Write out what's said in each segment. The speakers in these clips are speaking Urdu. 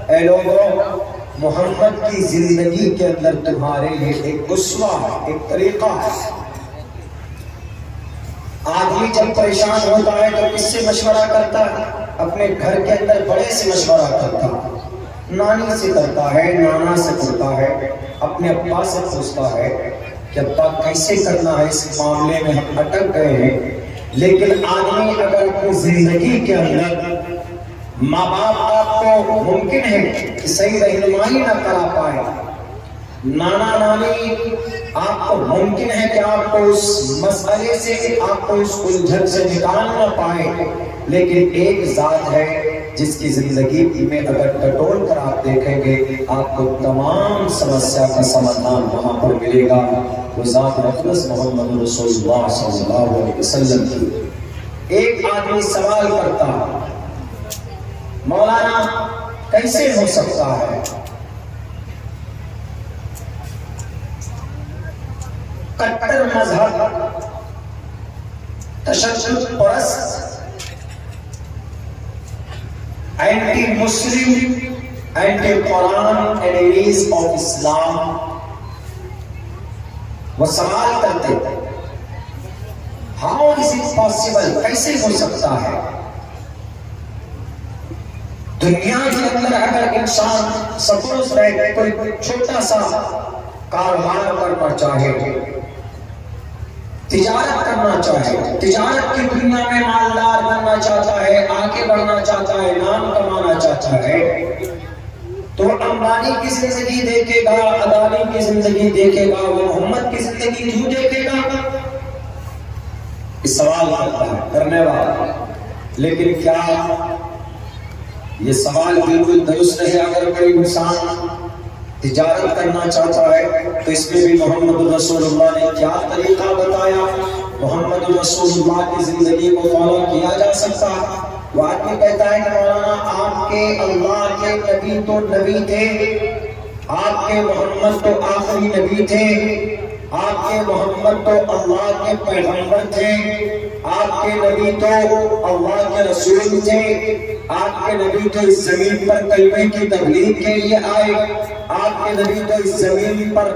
اے لوگوں، محمد کی زندگی کے اندر تمہارے لیے ایک اسوہ ہے، ایک طریقہ ہے۔ آدمی جب پریشان ہوتا ہے تو کس سے مشورہ کرتا ہے؟ اپنے گھر کے اندر بڑے سے مشورہ کرتا ہے، نانی سے کرتا ہے، نانا سے کرتا ہے، اپنے ابا سے پوچھتا ہے کہ ابا کیسے کرنا ہے، اس معاملے میں ہم اٹک گئے ہیں۔ لیکن آدمی اگر اپنی زندگی کے اندر ماں باپ آپ کو ممکن ہے کہ صحیح رہنمائی نہ کرا پائے، نانا نانی آپ کو ممکن ہے کہ آپ کو اس مسئلے سے، آپ کو اس الجھن سے نکال نہ پائے، لیکن ایک ذات ہے جس کی زندگی میں اگر ٹٹول کر آپ دیکھیں گے آپ کو تمام سمسیا کا سمادھان وہاں پر ملے گا۔ وہ ذات اقدس محمد رسول اللہ صلی اللہ علیہ وسلم کی۔ ایک آدمی سوال کرتا، مولانا کیسے ہو سکتا ہے کٹر مذہب، تشدد پرست، anti Muslim, anti Quran, enemies of Islam, وہ سوال کرتے ہاؤ از اٹ پاسبل، کیسے ہو سکتا ہے؟ دنیا کے اندر اگر انسان سپوز رہے کوئی چھوٹا سا کاروبار کرنا چاہے، تجارت کرنا چاہے، تجارت کی دنیا میں مالدار بننا چاہتا ہے، آگے بڑھنا چاہتا ہے، نام کمانا چاہتا ہے، تو امبانی کی زندگی دیکھے گا، ادانی کی زندگی دیکھے گا، وہ محمد کی زندگی کیوں دیکھے گا؟ اس سوال کرتا ہے کرنے والا۔ لیکن کیا یہ سوال بالکل درست ہے؟ اگر کوئی انسان تجارت کرنا چاہتا ہے تو اس میں بھی محمد رسول اللہ نے کیا طریقہ بتایا؟ محمد رسول اللہ کی زندگی کو فالو کیا جا سکتا؟ وہ آدمی کہتا ہے کہ مولانا آپ کے اللہ کے نبی تو نبی تھے، آپ کے محمد تو آخری نبی تھے، آپ کے محمد تو اللہ کے پیغمبر تھے، آپ کے نبی تو اللہ کے رسول تھے، آپ کے نبی تو اس زمین پر کلمے کی تبلیغ کے لیے آئے، آپ کے نبی تو اس زمین پر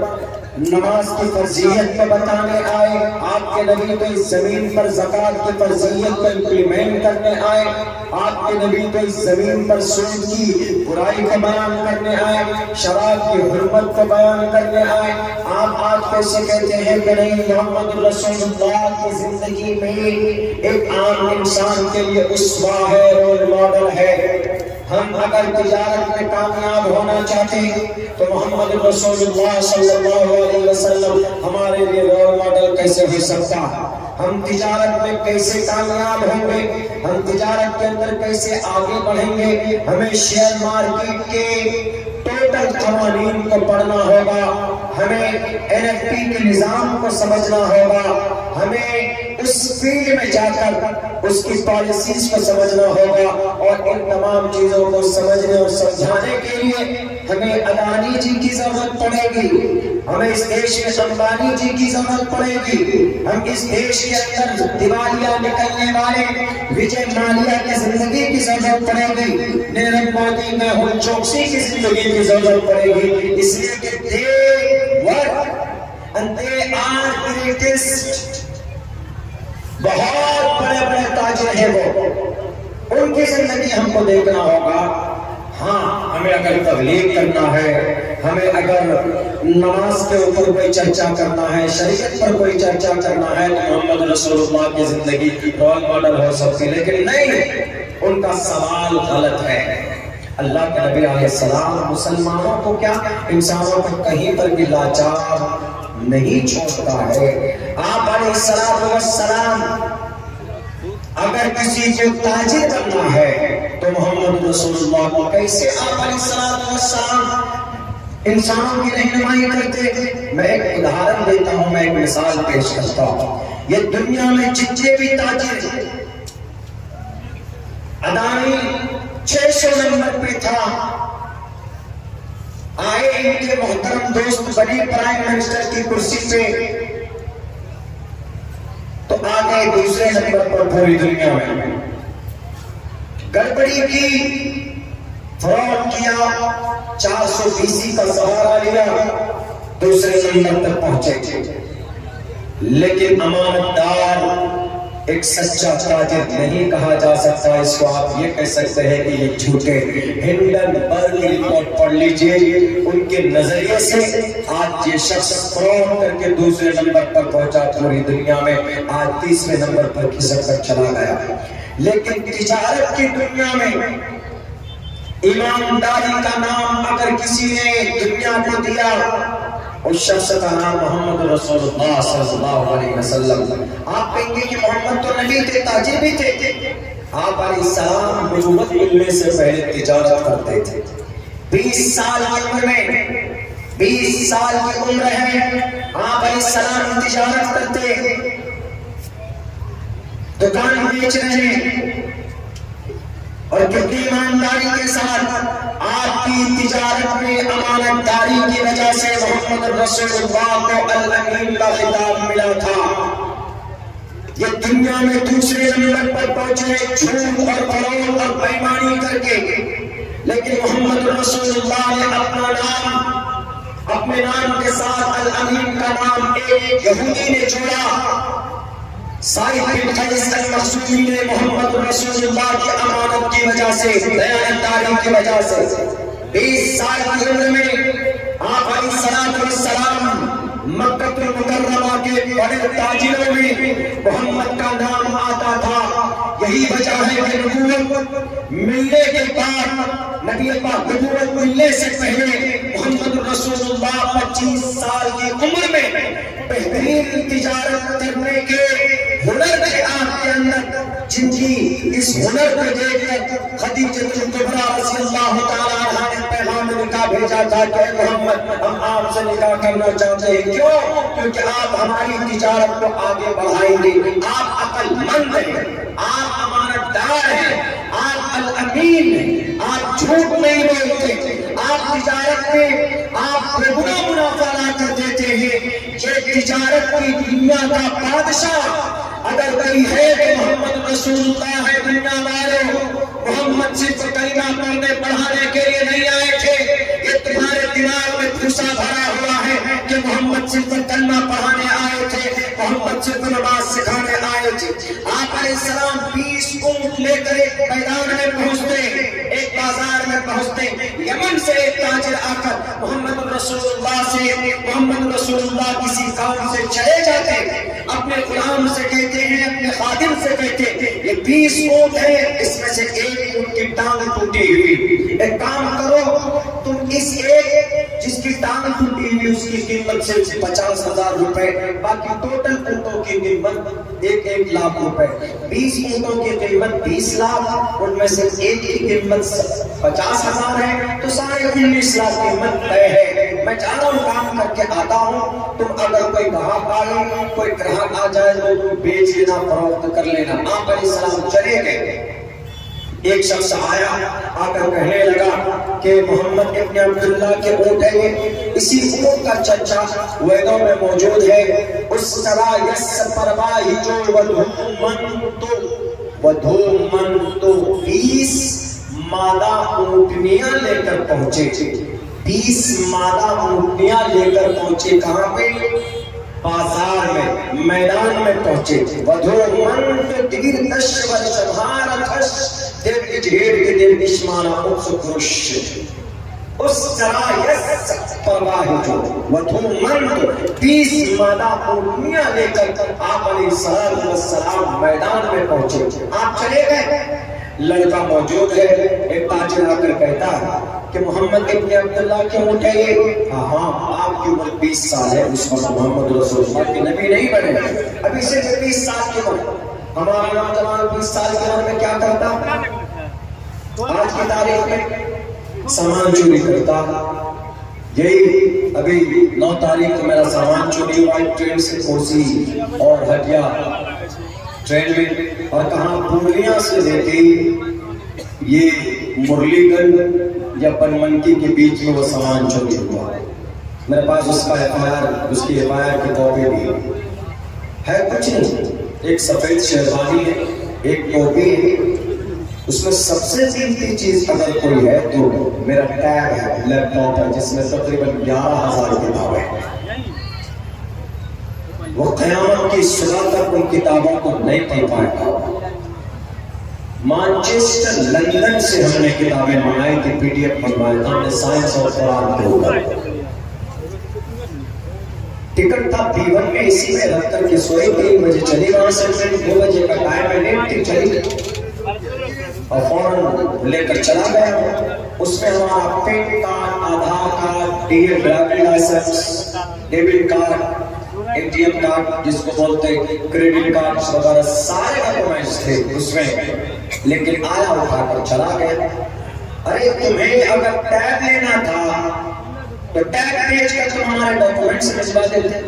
نماز کی فرضیت کو بتانے آئے، آپ کے نبی تو اس زمین پر زکوٰۃ کی فرضیت کو امپلیمنٹ کرنے آئے، آپ کے نبی تو اس زمین پر سود کی برائی کو بیان کرنے آئے، شراب کی حرمت کو بیان کرنے آئے۔ آپ آج کیسے کہتے ہیں کہ نہیں، محمد رسول اللہ کی زندگی میں ایک عام انسان کے لیے اسوہ ہے، رول ماڈل ہے۔ ہم اگر تجارت میں کامیاب ہونا چاہتے ہیں تو محمد رسول اللہ صلی اللہ علیہ وسلم ہمارے لیے رول ماڈل کیسے ہو سکتا؟ ہم تجارت میں کیسے کامیاب ہوں گے؟ ہم تجارت کے اندر کیسے آگے بڑھیں گے؟ ہمیں شیئر مارکیٹ کے ٹوٹل قوانین کو پڑھنا ہوگا، ہمیں NFT کے نظام کو سمجھنا ہوگا، ہمیں اس فیلڈ میں جا کر اس کی پالیسیز کو سمجھنا ہوگا، اور ان تمام چیزوں کو سمجھنے اور سمجھانے کے لیے ہمیں اڈانی جی کی ضرورت پڑے گی، ہمیں اس دیش میں امبانی جی کی ضرورت پڑے گی، ہم اس دیش کے اندر دیوالیہ نکلنے والے وجے مالیا کی زندگی کی ضرورت پڑے گی، نیرو مودی، میہول چوکسی کی زندگی کی ضرورت پڑے گی، اس لیے کہ they work and they are greatest، بہت بڑے بڑے تاجر ہیں وہ، ان کی زندگی ہم کو دیکھنا ہوگا۔ ہاں، ہمیں اگر تبلیغ کرنا ہے، ہمیں اگر نماز کے اوپر کوئی چرچا کرنا ہے، شریعت پر کوئی چرچا کرنا ہے تو محمد رسول اللہ کی زندگی رول ماڈل ہو سکتی، لیکن نہیں، ان کا سوال غلط ہے۔ اللہ کے نبی علیہ السلام مسلمانوں کو کیا، انسانوں کو کہیں پر بھی لاچار نہیں چھوڑتا ہے۔ آپ علیہ السلام اگر کسی کو تاجر بننا ہے تو محمد رسول اللہ کو کیسے آپ علیہ السلام انسانوں کی رہنمائی کرتے؟ میں ایک ادھارن دیتا ہوں، میں ایک مثال پیش کرتا ہوں۔ یہ دنیا میں جتنے بھی تاجر، ادانی 600 نمبر پہ تھا، آئے ان کے محترم دوست بنی پرائم منسٹر کی کرسی پہ تو آ گئے دوسرے نمبر پر پوری دنیا میں، گڑبڑی کی، فراڈ کیا، 420 کا سہارا لیا، دوسرے نمبر تک پہنچے. لیکن امانت دار ایک سچا تاجر نہیں کہا جا سکتا. اس کو آپ یہ کہہ سکتے ہیں کہ یہ جھوٹے. ہنڈنبرگ کی رپورٹ پڑھ لیجئے، ان کے نظریے سے آج یہ شخص فراڈ کر کے دوسرے نمبر پر پہنچا، پوری دنیا میں آج تیسرے نمبر پر کھسک کر چلا گیا. لیکن تجارت کی دنیا میں ایمانداری کا نام اگر کسی نے دنیا کو دیا، اس شخص کا نام محمد رسول اللہ صلی اللہ علیہ وسلم. آپ کہیں گے کہ محمد تو نبی تھے، تاجر بھی تھے. آپ علیہ السلام نبوت ملنے سے پہلے تجارت کرتے تھے. 20 سال کی عمر میں، 20 سال کی عمر ہے، آپ علیہ السلام تجارت کرتے، دکان بیچ رہے ہیں. اور کتنی ایمانداری کے ساتھ آپ کی تجارت میں امانت داری کی وجہ سے محمد رسول اللہ کو الامین کا خطاب ملا تھا. یہ دنیا میں دوسرے نمبر پر پہنچے جھوٹ اور فریب اور بےایمانی کر کے، لیکن محمد رسول اللہ نے اپنا نام، اپنے نام کے ساتھ الامین کا نام ایک یہودی نے جوڑا. سائد بن قیس المخزومی نے محمد رسول اللہ کی امانت کی وجہ سے، دیانتداری کی وجہ سے 20 سال کی عمر میں آپ علیہ السلام مکہ المکرمہ کے بڑے تاجروں میں محمد کا نام آتا تھا. یہی وجہ ہے کہ نبوت ملنے کے بعد، نبی پاک نبوت ملنے سے پہلے محمد رسول اللہ 25 سال کی عمر میں بہترین تجارت کرنے کے ہنر تھے آپ کے اندر، جن کی اس ہنر کو دیکھ کر خدیجہ الکبریٰ رضی اللہ تعالیٰ عنہا نے پیغام نکاح بھیجا تھا کہ محمد ہم آپ سے نکاح کرنا چاہتے ہیں. کیوں؟ کیونکہ آپ ہماری تجارت کو آگے بڑھائیں گے. آپ عقل مند ہیں، آپ امانت دار ہیں، آپ الامین ہیں، آپ جھوٹ نہیں بولتے، آپ تجارت میں آپ بے منافع لا کر دیتے ہیں. یہ تجارت کی دنیا کا بادشاہ اگر کوئی ہے کہ محمد رسول اللہ ہے. دنیا والوں، محمد صرف کلمہ پڑھنے پڑھانے کے لیے نہیں آئے تھے. یہ تمہارے دماغ میں پھوسا بھرا ہوا ہے کہ محمد صرف کلمہ پڑھانے آئے تھے، محمد صرف نماز سکھانے آئے تھے. آپ علیہ السلام 20 اونٹ لے کر ایک میدان میں پہنچتے، ایک بازار میں پہنچتے. یمن سے ایک تاجر آ کر محمد رسول اللہ کسی کام سے چلے جاتے، اپنے غلام سے کہتے ہیں، اپنے خادم سے کہتے ہیں یہ 20 اونٹ ہے، اس میں سے ایک اونٹ کی ٹانگ ٹوٹی ہوئی، ایک کام کرو تم اس ایک جس کی ٹانگ ٹوٹی ہوئی اس کی قیمت صرف 50,000 روپے، باقی ٹوٹل اونٹوں کی قیمت 1 لاکھ روپے. 20 اونٹوں کی قیمت 20 لاکھ، ان میں سے ایک کی قیمت 50,000 ہے، تو سارے 19 لاکھ قیمت طے ہے. میں جا رہا ہوں، کام کر کے آتا ہوں، تم اگر کوئی گاہک آئے، کوئی گراہک آ جائے تو تم بیچ لینا، فروخت کر لینا. آپ علیہ السلام چلے گئے. ایک شخص آیا، آ کر کہنے لگا کہ محمد ابن عبداللہ کے اونٹ ہے، اسی اونٹ کا چچا ویدوں میں موجود ہے. اس طرح یس پرواہی جو ودھومن تو 20 مادہ اونٹنیاں لے کر پہنچے. 20 مادہ اونٹنیاں لے کر پہنچے. کہاں پہ؟ بازار میں، میدان میں پہنچے. ودھومن تو دیر دش ورشمارتش دیر اجھیر کے دیر اشمانا اکسکرش. اس طرح یس پرواہی جو ودھومن تو 20 مادہ اونٹنیاں لے کر آپ علیہ السلام میدان میں پہنچے. آپ چلے گئے، لڑکا موجود ہے. ایک تاجر آ کر کہتا ہے کہ محمد ابن عبداللہ کے اونٹ ہے یہ؟ ہاں، آپ کی عمر 20 سال ہے. اس وقت محمد رسول اللہ کے نبی نہیں بنے، ابھی صرف 20 سال کی عمر. ہمارا نوجوان 20 سال کی عمر میں کیا کرتا؟ آج کی تاریخ میں سامان چوری کرتا. یہی ابھی 9 تاریخ کو میرا سامان چوری ہوا ٹرین سے کوسی اور ہٹیا ٹرین میں، اور کہاں پورنیا سے لے کے یہ مرلی گنج یا پنمنکی کے بیچ میں وہ سامان چوری ہوا. میرے پاس اس کا اس کی FIR کی کاپی بھی ہے. کچھ نہیں، ایک سفید شیروانی ہے، ایک ٹوپی ہے، اس میں سب سے قیمتی چیز اگر کوئی ہے تو میرا ٹیب ہے، لیپ ٹاپ ہے، جس میں تقریباً 11,000 کتابیں ہیں۔ وہ قیامت کی صبح تک ان کتابوں کو نہیں پڑھ پائے گا۔ مانچسٹر لندن سے ہم نے کتابیں منگائی تھی، پی ڈی ایف منگوائی تھی، ہم نے سائنس اور قرآن کے اوپر ٹکٹ تھا B1 میں، اسی میں رکھ کر کے سوئی 3 بجے چلی، وہاں سے 2 بجے کا ٹائم ہے، نیٹ تک چلی اور فوراً لے کر چلا گیا۔ اس میں ہمارا PAN card, Aadhaar card, driving licence, debit card, ATM card جس کو بولتے ہیں، کریڈٹ کارڈ وغیرہ سارے ڈاکومنٹس تھے اس میں، لیکن آیا اٹھا کر چلا گیا۔ ارے تمہیں اگر ٹیب لینا تھا تو ٹیگ پیج کر تم ہمارے ڈاکومنٹ سے بھجوا دیتے۔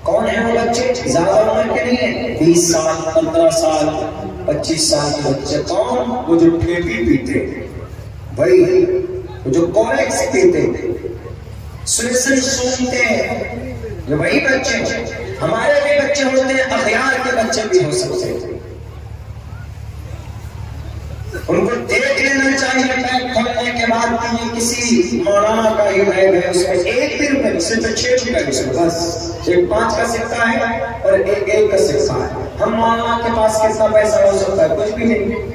کون ہے وہ بچے؟ زیادہ عمر کے نہیں ہیں، 20 سال، 15 سال، 25 سال کے بچے۔ کون؟ وہ جو ٹھیپی پیتے، وہی وہ جو کولیکس پیتے، سویسن سونتے ہیں، جو وہی بچے۔ ہمارے بھی بچے ہوتے ہیں، اخیار کے بچے بھی ہو سکتے ہیں، ان کو دیکھ لینا چاہیے بیگ کھولنے کے بعد کہ یہ کسی مولانا کا ہی بیگ ہے، اس میں 1 بھی روپے، صرف 6 روپے اس میں، بس ایک 5 کا سکہ ہے اور ایک 1 کا سکہ ہے۔ ہم مولانا کے پاس کتنا پیسہ ہو سکتا ہے؟ کچھ بھی نہیں۔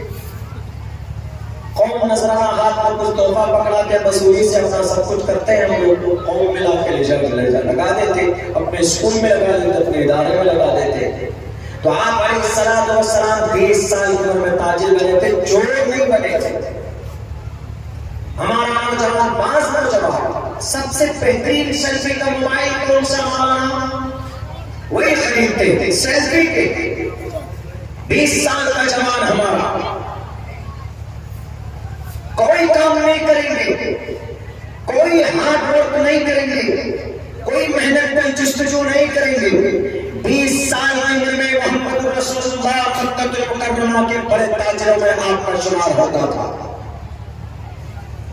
قوم نذرانہ ہاتھ میں کچھ تحفہ پکڑا کے وصولی سے اپنا سب کچھ کرتے ہیں ہم لوگ، قوم ملا کے لے جا لگا دیتے، اپنے اسکول میں لگا دیتے، اپنے ادارے میں لگا دیتے۔ تو آپ علیہ السلام 20 سال کی عمر میں تاجر بنے تھے، چور نہیں بنے تھے۔ ہمارا نوجوان، بعض نوجوان سب سے بہترین سیلفی کا موبائل کون سا ہمارا؟ وہی خریدتے تھے، سیلفی کے۔ 20 سال کا جوان ہمارا کوئی کام نہیں کریں گے، کوئی ہارڈ ورک نہیں کریں گے، کوئی محنت میں جستجو نہیں کریں گے۔ 20 سال کی عمر میں محمد رسول اللہ مکہ المکرمہ کے بڑے تاجروں میں آپ کا شمار ہوتا تھا۔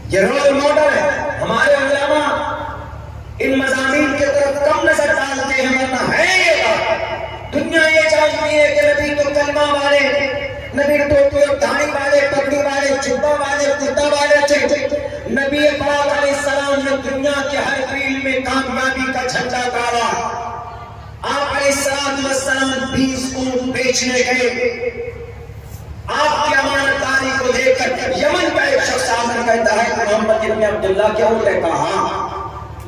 یہ رول ماڈل ہے۔ ہمارے علماء ان مضامین کی طرف کم نظر ڈالتے ہیں، ورنہ ہے یہ بات۔ دنیا یہ چاہتی ہے کہ نبی تو کلمہ والے، نبی ٹوپی اور داڑھی والے، پگڑی والے، جبہ والے، کرتا والے تھے۔ نبی پاک علیہ السلام نے دنیا کے ہر فیلڈ میں کامیابی کا جھنڈا گاڑا۔ آپ علیہ السلام 20 اونٹ بیچنے گئے، آپ کی امانتداری کو دیکھ کر یمن کا ایک شخص آ کر کہتا ہے محمد ابن عبداللہ کیا اونٹ ہے؟ کہا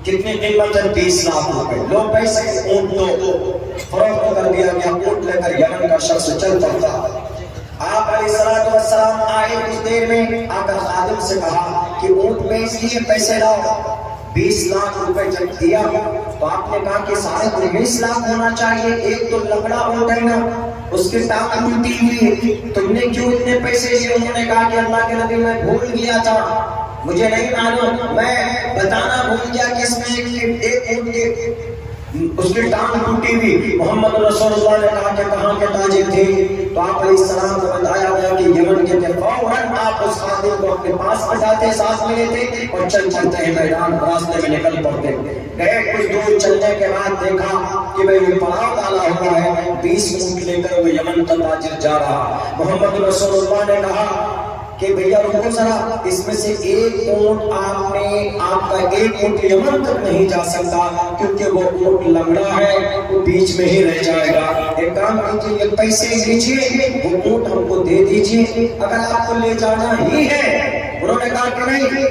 کتنی قیمت ہے؟ 20 لاکھ روپے۔ لو پیسے اونٹ دو، فروخت کر دیا گیا۔ اونٹ لے کر یمن کا شخص چل پڑتا۔ آپ علیہ السلام آئے، کچھ دیر میں آ کر خادم سے کہا کہ اونٹ بیچ لیے، پیسے لاؤ۔ 20 لاکھ روپے جب دیا تو آپ نے کہا کہ سارے 19 لاکھ ہونا چاہیے، ایک تو لکڑا اونٹ ہے نا، اس کی ٹانگ ٹوٹی ہوئی ہے، تم نے کیوں اتنے پیسے لیے؟ انہوں نے کہا کہ اللہ کے نبی میں بھول گیا تھا، مجھے نہیں معلوم، میں بتانا بھول گیا کہ اس میں ایک اونٹ کے اس کی ٹانگ ٹوٹی ہوئی۔ محمد رسول اللہ نے کہا کہ کہاں کے تاجر تھے؟ تو آپ علیہ السلام کو بتایا گیا کہ یمن کے تھے۔ فوراً آپ اس خادم کو اپنے پاس بٹھاتے، ساتھ میں لیتے اور چل چلتے ہیں میدان، راستے میں نکل پڑتے گئے۔ کچھ دور چلنے کے بعد دیکھا کہ بھئی یہ پڑاؤ ڈالا ہوا ہے، 20 اونٹ لے کر وہ یمن کا تاجر جا رہا۔ محمد رسول اللہ نے کہا کہ بھیا رکو ذرا، اس میں سے ایک اونٹ آپ کا ایک اونٹ یمن تک نہیں جا سکتا کیونکہ وہ اونٹ لنگڑا ہے، وہ بیچ میں ہی رہ جائے گا۔ ایک کام کیجیے، یہ پیسے لیجیے، وہ اونٹ ہم کو دے دیجیے اگر آپ کو لے جانا ہی ہے۔ انہوں نے کہا کہ نہیں،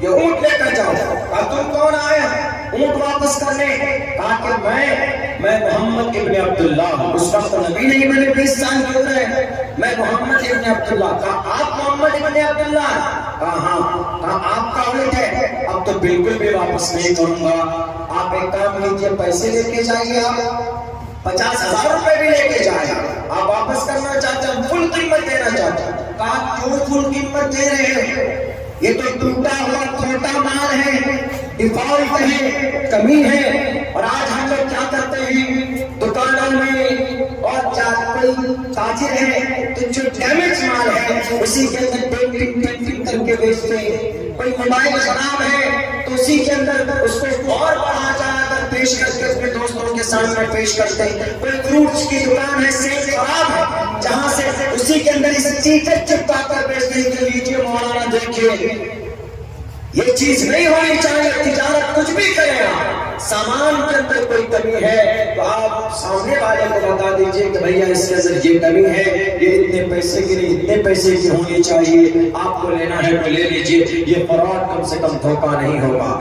یہ اونٹ لے کر جاؤ۔ کہا تم کون آیا اونٹ واپس کرنے؟ کہا کہ میں محمد ابن عبداللہ، اس وقت نبی نہیں بنے، 20 سال کی عمر ہے، میں محمد ابن عبداللہ۔ کہا آپ محمد ابن عبداللہ؟ کہا ہاں۔ کہا آپ کا اونٹ ہے؟ اب تو بالکل بھی واپس نہیں کروں گا۔ آپ ایک کام کیجیے، پیسے لے کے جائیے، آپ 50,000 روپے بھی لے کے جائیں، آپ واپس کرنا چاہتے ہیں، فل قیمت دینا چاہتے ہیں۔ کہا کیوں فل قیمت دے رہے ہیں؟ یہ تو ٹوٹا ہوا کھوٹا مال ہے، ڈیفالٹ ہے، کمی ہے۔ اور آج ہم لوگ کیا کرتے ہیں دکانوں میں، اور کوئی تاجر ہے تو جو ڈیمیج مال ہے اسی کے اندر پینٹنگ کر کے بیچتے ہیں۔ کوئی موبائل خراب ہے تو اسی کے اندر اس کو اور بڑھا چڑھا کر پیش کر کے اپنے دوستوں کے سامنے پیش کرتے ہیں. کوئی فروٹس کی دکان ہے، سیب خراب ہے، جہاں سے اسی کے اندر اس چیزیں چپکا کر بیچتے ہیں کہ لیجیے مولانا دیکھیے. یہ چیز نہیں ہونی چاہیے. تجارت کچھ بھی کریں آپ، سامان کے اندر کوئی کمی ہے تو آپ سامنے والے کو بتا دیجئے کہ بھیا اس کے اندر یہ کمی ہے، یہ اتنے پیسے کے لیے اتنے پیسے کی ہونی چاہیے، آپ کو لینا ہے تو لے لیجئے. یہ فراڈ کم سے کم دھوکہ نہیں ہوگا.